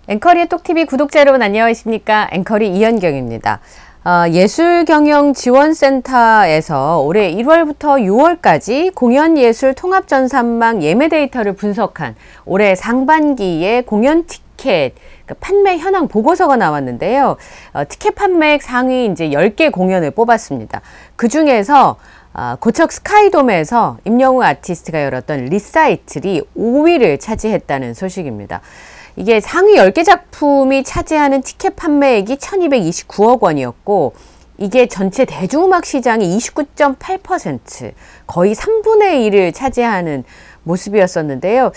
앵커리의 똑TV 구독자 여러분 안녕하십니까? 앵커리 이현경입니다. 예술경영지원센터에서 올해 1월부터 6월까지 공연예술 통합전산망 예매 데이터를 분석한 올해 상반기의 공연 티켓 판매 현황 보고서가 나왔는데요. 티켓 판매액 상위 이제 10개 공연을 뽑았습니다. 그 중에서 고척 스카이돔에서 임영웅 아티스트가 열었던 리사이틀이 5위를 차지했다는 소식입니다. 이게 상위 10개 작품이 차지하는 티켓 판매액이 1229억 원이었고 이게 전체 대중음악 시장의 29.8%, 거의 3분의 1을 차지하는 모습이었었는데요.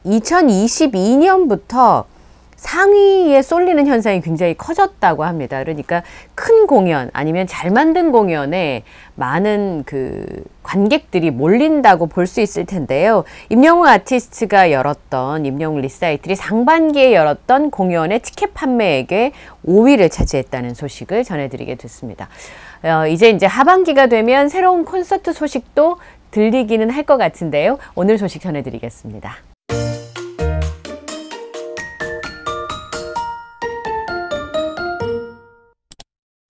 2022년부터 상위에 쏠리는 현상이 굉장히 커졌다고 합니다. 그러니까 큰 공연 아니면 잘 만든 공연에 많은 관객들이 몰린다고 볼 수 있을 텐데요. 임영웅 아티스트가 열었던 임영웅 리사이틀이 상반기에 열었던 공연의 티켓 판매액의 5위를 차지했다는 소식을 전해드리게 됐습니다. 이제 하반기가 되면 새로운 콘서트 소식도 들리기는 할 것 같은데요. 오늘 소식 전해드리겠습니다.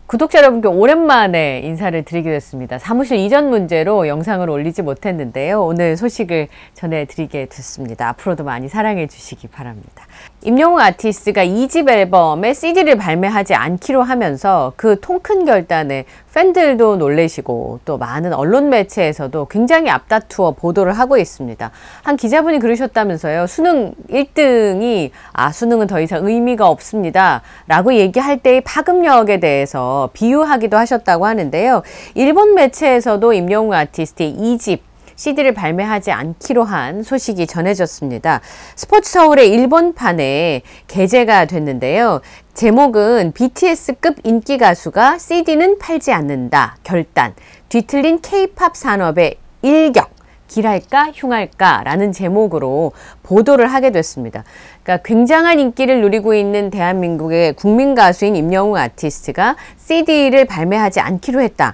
구독자 여러분께 오랜만에 인사를 드리게 됐습니다. 사무실 이전 문제로 영상을 올리지 못했는데요. 오늘 소식을 전해드리게 됐습니다. 앞으로도 많이 사랑해 주시기 바랍니다. 임영웅 아티스트가 2집 앨범에 CD를 발매하지 않기로 하면서 그 통 큰 결단에 팬들도 놀라시고 또 많은 언론 매체에서도 굉장히 앞다투어 보도를 하고 있습니다. 한 기자분이 그러셨다면서요. 수능 1등이 수능은 더 이상 의미가 없습니다 라고 얘기할 때의 파급력에 대해서 비유하기도 하셨다고 하는데요. 일본 매체에서도 임영웅 아티스트의 2집 CD를 발매하지 않기로 한 소식이 전해졌습니다. 스포츠 서울의 일본판에 게재가 됐는데요. 제목은 BTS급 인기 가수가 CD는 팔지 않는다. 결단. 뒤틀린 K-팝 산업의 일격. 길할까 흉할까 라는 제목으로 보도를 하게 됐습니다. 그러니까 굉장한 인기를 누리고 있는 대한민국의 국민 가수인 임영웅 아티스트가 CD를 발매하지 않기로 했다.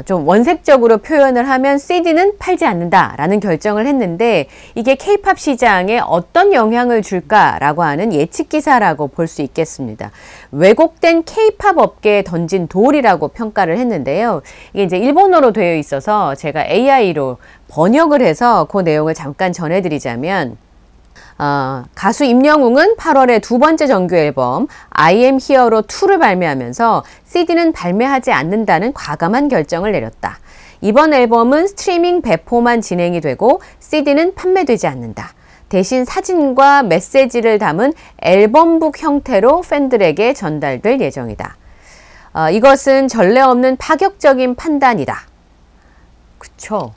좀 원색적으로 표현을 하면 CD는 팔지 않는다라는 결정을 했는데 이게 K-팝 시장에 어떤 영향을 줄까라고 하는 예측 기사라고 볼 수 있겠습니다. 왜곡된 K-팝 업계에 던진 돌이라고 평가를 했는데요. 이게 이제 일본어로 되어 있어서 제가 AI로 번역을 해서 그 내용을 잠깐 전해드리자면 가수 임영웅은 8월에 두 번째 정규 앨범 I am Here로 2를 발매하면서 CD는 발매하지 않는다는 과감한 결정을 내렸다. 이번 앨범은 스트리밍 배포만 진행이 되고 CD는 판매되지 않는다. 대신 사진과 메시지를 담은 앨범북 형태로 팬들에게 전달될 예정이다. 이것은 전례 없는 파격적인 판단이다. 그쵸?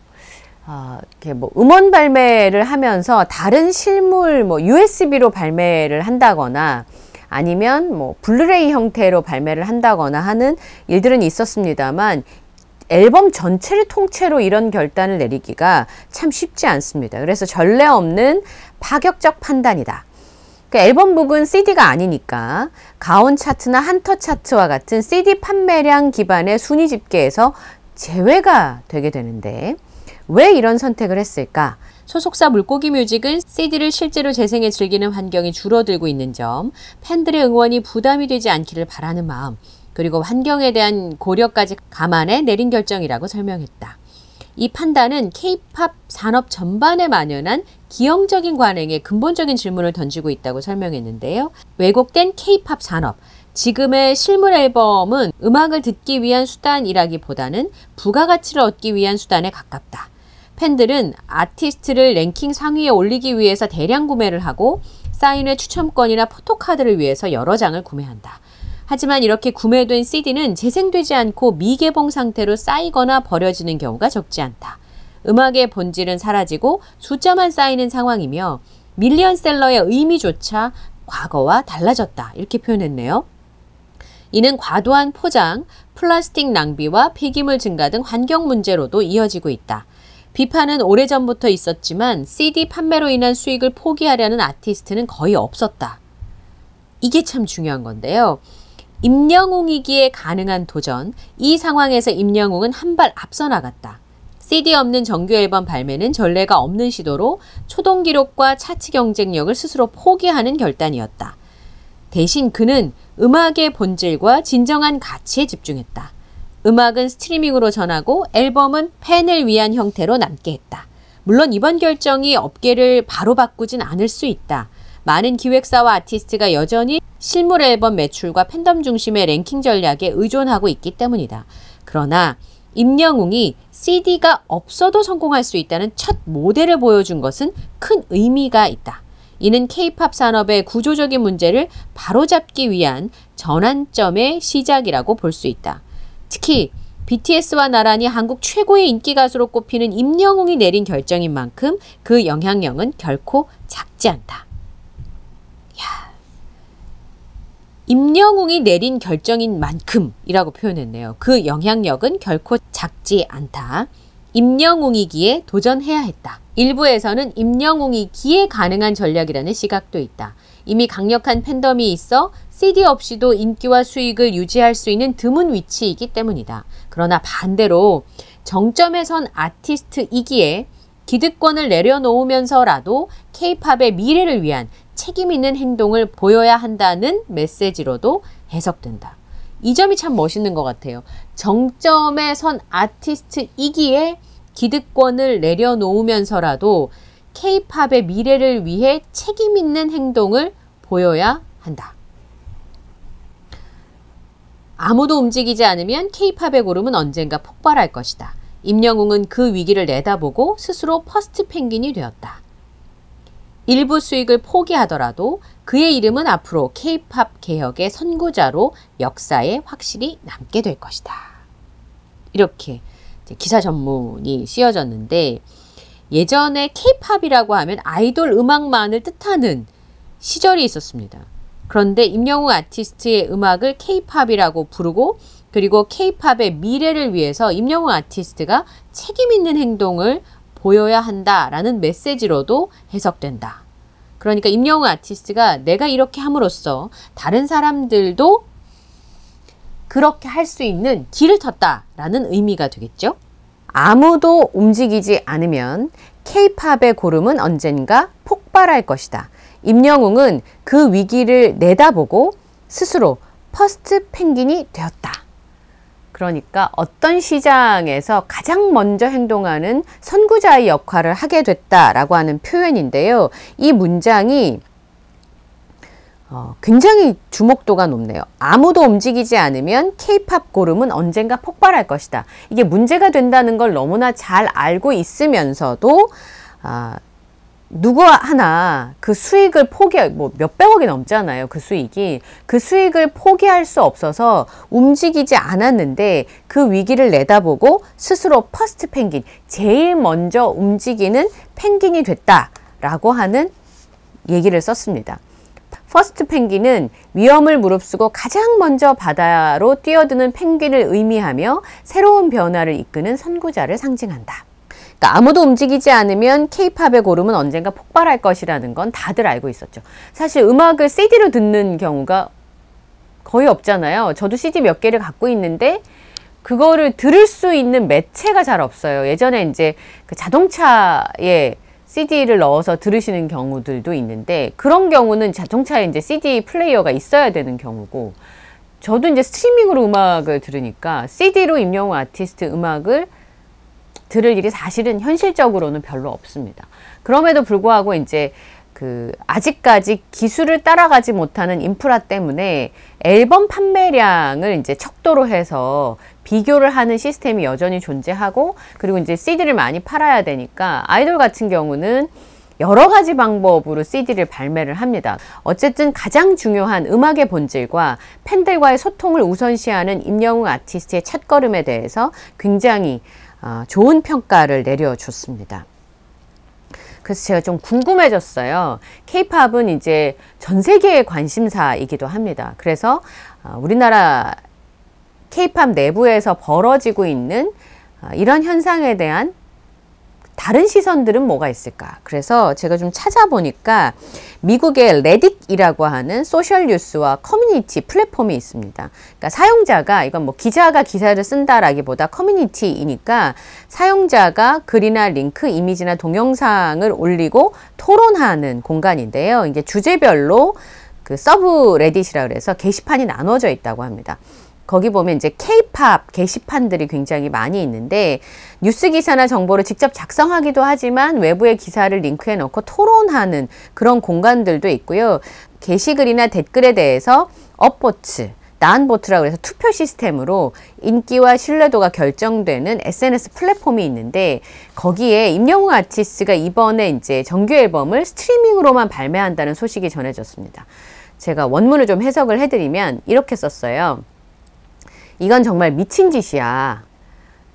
이렇게 음원 발매를 하면서 다른 실물 USB로 발매를 한다거나 아니면 블루레이 형태로 발매를 한다거나 하는 일들은 있었습니다만 앨범 전체를 통째로 이런 결단을 내리기가 참 쉽지 않습니다. 그래서 전례 없는 파격적 판단이다. 앨범북은 CD가 아니니까 가온 차트나 한터 차트와 같은 CD 판매량 기반의 순위 집계에서 제외가 되게 되는데 왜 이런 선택을 했을까? 소속사 물고기 뮤직은 CD를 실제로 재생해 즐기는 환경이 줄어들고 있는 점, 팬들의 응원이 부담이 되지 않기를 바라는 마음, 그리고 환경에 대한 고려까지 감안해 내린 결정이라고 설명했다. 이 판단은 K-팝 산업 전반에 만연한 기형적인 관행에 근본적인 질문을 던지고 있다고 설명했는데요. 왜곡된 K-팝 산업, 지금의 실물 앨범은 음악을 듣기 위한 수단이라기보다는 부가가치를 얻기 위한 수단에 가깝다. 팬들은 아티스트를 랭킹 상위에 올리기 위해서 대량 구매를 하고 사인회 추첨권이나 포토카드를 위해서 여러 장을 구매한다. 하지만 이렇게 구매된 CD는 재생되지 않고 미개봉 상태로 쌓이거나 버려지는 경우가 적지 않다. 음악의 본질은 사라지고 숫자만 쌓이는 상황이며 밀리언셀러의 의미조차 과거와 달라졌다. 이렇게 표현했네요. 이는 과도한 포장, 플라스틱 낭비와 폐기물 증가 등 환경 문제로도 이어지고 있다. 비판은 오래전부터 있었지만 CD 판매로 인한 수익을 포기하려는 아티스트는 거의 없었다. 이게 참 중요한 건데요. 임영웅이기에 가능한 도전, 이 상황에서 임영웅은 한 발 앞서 나갔다. CD 없는 정규 앨범 발매는 전례가 없는 시도로 초동 기록과 차트 경쟁력을 스스로 포기하는 결단이었다. 대신 그는 음악의 본질과 진정한 가치에 집중했다. 음악은 스트리밍으로 전하고 앨범은 팬을 위한 형태로 남게 했다. 물론 이번 결정이 업계를 바로 바꾸진 않을 수 있다. 많은 기획사와 아티스트가 여전히 실물 앨범 매출과 팬덤 중심의 랭킹 전략에 의존하고 있기 때문이다. 그러나 임영웅이 CD가 없어도 성공할 수 있다는 첫 모델을 보여준 것은 큰 의미가 있다. 이는 K-팝 산업의 구조적인 문제를 바로잡기 위한 전환점의 시작이라고 볼 수 있다. 특히 BTS와 나란히 한국 최고의 인기 가수로 꼽히는 임영웅이 내린 결정인 만큼 그 영향력은 결코 작지 않다. 임영웅이 내린 결정인 만큼이라고 표현했네요. 그 영향력은 결코 작지 않다. 임영웅이기에 도전해야 했다. 일부에서는 임영웅이기에 가능한 전략이라는 시각도 있다. 이미 강력한 팬덤이 있어 CD 없이도 인기와 수익을 유지할 수 있는 드문 위치이기 때문이다. 그러나 반대로 정점에 선 아티스트이기에 기득권을 내려놓으면서라도 K-팝의 미래를 위한 책임 있는 행동을 보여야 한다는 메시지로도 해석된다. 이 점이 참 멋있는 것 같아요. 정점에 선 아티스트이기에 기득권을 내려놓으면서라도 K-팝의 미래를 위해 책임 있는 행동을 보여야 한다. 아무도 움직이지 않으면 K-팝의 구름은 언젠가 폭발할 것이다. 임영웅은 그 위기를 내다보고 스스로 퍼스트 펭귄이 되었다. 일부 수익을 포기하더라도 그의 이름은 앞으로 K-팝 개혁의 선구자로 역사에 확실히 남게 될 것이다. 이렇게 기사 전문이 씌워졌는데, 예전에 K-팝이라고 하면 아이돌 음악만을 뜻하는 시절이 있었습니다. 그런데 임영웅 아티스트의 음악을 K-팝이라고 부르고, 그리고 K-팝의 미래를 위해서 임영웅 아티스트가 책임 있는 행동을 보여야 한다라는 메시지로도 해석된다. 그러니까 임영웅 아티스트가 내가 이렇게 함으로써 다른 사람들도 그렇게 할 수 있는 길을 텄다라는 의미가 되겠죠. 아무도 움직이지 않으면 K-팝의 고름은 언젠가 폭발할 것이다. 임영웅은 그 위기를 내다보고 스스로 퍼스트 펭귄이 되었다. 그러니까 어떤 시장에서 가장 먼저 행동하는 선구자의 역할을 하게 됐다라고 하는 표현인데요. 이 문장이 굉장히 주목도가 높네요. 아무도 움직이지 않으면 K-팝 고름은 언젠가 폭발할 것이다. 이게 문제가 된다는 걸 너무나 잘 알고 있으면서도 누구 하나 그 수익을 뭐 몇백억이 넘잖아요. 그 수익이. 그 수익을 포기할 수 없어서 움직이지 않았는데 그 위기를 내다보고 스스로 퍼스트 펭귄, 제일 먼저 움직이는 펭귄이 됐다라고 하는 얘기를 썼습니다. 퍼스트 펭귄은 위험을 무릅쓰고 가장 먼저 바다로 뛰어드는 펭귄을 의미하며 새로운 변화를 이끄는 선구자를 상징한다. 그러니까 아무도 움직이지 않으면 K-팝의 고름은 언젠가 폭발할 것이라는 건 다들 알고 있었죠. 사실 음악을 CD로 듣는 경우가 거의 없잖아요. 저도 CD 몇 개를 갖고 있는데 그거를 들을 수 있는 매체가 잘 없어요. 예전에 이제 그 자동차에 CD를 넣어서 들으시는 경우들도 있는데, 그런 경우는 자동차에 이제 CD 플레이어가 있어야 되는 경우고, 저도 이제 스트리밍으로 음악을 들으니까 CD로 임영웅 아티스트 음악을 들을 일이 사실은 현실적으로는 별로 없습니다. 그럼에도 불구하고 이제 아직까지 기술을 따라가지 못하는 인프라 때문에 앨범 판매량을 이제 척도로 해서 비교를 하는 시스템이 여전히 존재하고, 그리고 이제 CD를 많이 팔아야 되니까 아이돌 같은 경우는 여러 가지 방법으로 CD를 발매를 합니다. 어쨌든 가장 중요한 음악의 본질과 팬들과의 소통을 우선시하는 임영웅 아티스트의 첫걸음에 대해서 굉장히 좋은 평가를 내려줬습니다. 그래서 제가 좀 궁금해졌어요. K-팝은 이제 전 세계의 관심사이기도 합니다. 그래서 우리나라 K-팝 내부에서 벌어지고 있는 이런 현상에 대한 다른 시선들은 뭐가 있을까? 그래서 제가 좀 찾아보니까 미국의 레딧이라고 하는 소셜 뉴스와 커뮤니티 플랫폼이 있습니다. 그러니까 사용자가, 이건 뭐 기자가 기사를 쓴다라기보다 커뮤니티이니까 사용자가 글이나 링크, 이미지나 동영상을 올리고 토론하는 공간인데요. 이제 주제별로 그 서브레딧이라 그래서 게시판이 나눠져 있다고 합니다. 거기 보면 이제 K-팝 게시판들이 굉장히 많이 있는데 뉴스 기사나 정보를 직접 작성하기도 하지만 외부의 기사를 링크해 놓고 토론하는 그런 공간들도 있고요. 게시글이나 댓글에 대해서 업보트, 나은보트라고 해서 투표 시스템으로 인기와 신뢰도가 결정되는 SNS 플랫폼이 있는데 거기에 임영웅 아티스트가 이번에 이제 정규 앨범을 스트리밍으로만 발매한다는 소식이 전해졌습니다. 제가 원문을 좀 해석을 해드리면 이렇게 썼어요. 이건 정말 미친 짓이야.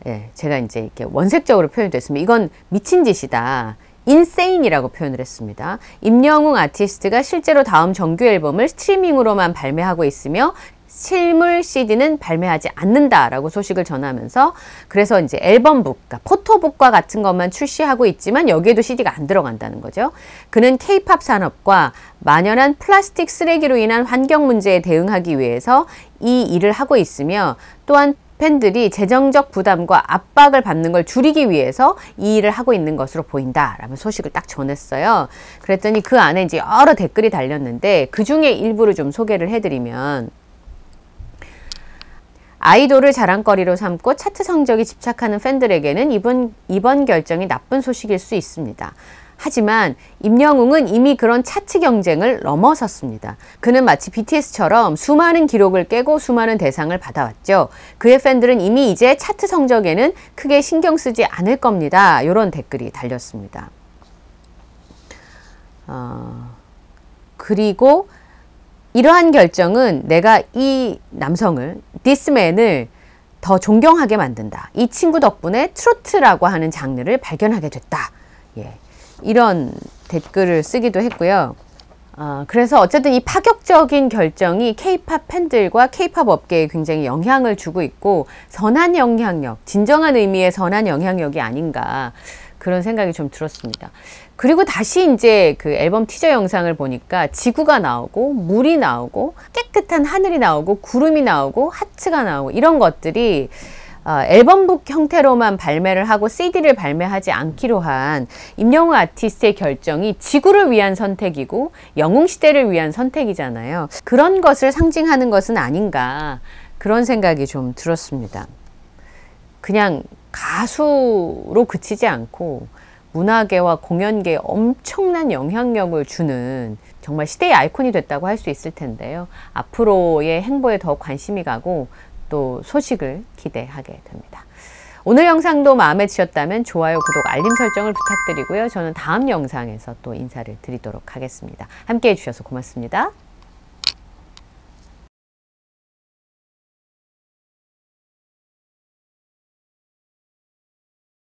예, 제가 이제 이렇게 원색적으로 표현됐습니다. 이건 미친 짓이다. 인세인이라고 표현을 했습니다. 임영웅 아티스트가 실제로 다음 정규 앨범을 스트리밍으로만 발매하고 있으며 실물 CD는 발매하지 않는다라고 소식을 전하면서 그래서 이제 앨범북, 그러니까 포토북과 같은 것만 출시하고 있지만 여기에도 CD가 안 들어간다는 거죠. 그는 K-팝 산업과 만연한 플라스틱 쓰레기로 인한 환경 문제에 대응하기 위해서 이 일을 하고 있으며 또한 팬들이 재정적 부담과 압박을 받는 걸 줄이기 위해서 이 일을 하고 있는 것으로 보인다 라는 소식을 딱 전했어요. 그랬더니 그 안에 이제 여러 댓글이 달렸는데 그 중에 일부를 좀 소개를 해드리면 아이돌을 자랑거리로 삼고 차트 성적이 집착하는 팬들에게는 이번 결정이 나쁜 소식일 수 있습니다. 하지만 임영웅은 이미 그런 차트 경쟁을 넘어섰습니다. 그는 마치 BTS처럼 수많은 기록을 깨고 수많은 대상을 받아왔죠. 그의 팬들은 이미 이제 차트 성적에는 크게 신경 쓰지 않을 겁니다. 이런 댓글이 달렸습니다. 그리고 이러한 결정은 내가 이 남성을, 디스맨을 더 존경하게 만든다. 이 친구 덕분에 트로트라고 하는 장르를 발견하게 됐다. 예, 이런 댓글을 쓰기도 했고요. 그래서 어쨌든 이 파격적인 결정이 K-팝 팬들과 K-팝 업계에 굉장히 영향을 주고 있고 선한 영향력, 진정한 의미의 선한 영향력이 아닌가 그런 생각이 좀 들었습니다. 그리고 다시 이제 그 앨범 티저 영상을 보니까 지구가 나오고 물이 나오고 깨끗한 하늘이 나오고 구름이 나오고 하트가 나오고 이런 것들이 앨범북 형태로만 발매를 하고 CD를 발매하지 않기로 한 임영웅 아티스트의 결정이 지구를 위한 선택이고 영웅시대를 위한 선택이잖아요. 그런 것을 상징하는 것은 아닌가 그런 생각이 좀 들었습니다. 그냥 가수로 그치지 않고 문화계와 공연계에 엄청난 영향력을 주는 정말 시대의 아이콘이 됐다고 할 수 있을 텐데요. 앞으로의 행보에 더 관심이 가고 또 소식을 기대하게 됩니다. 오늘 영상도 마음에 드셨다면 좋아요, 구독, 알림 설정을 부탁드리고요. 저는 다음 영상에서 또 인사를 드리도록 하겠습니다. 함께 해주셔서 고맙습니다.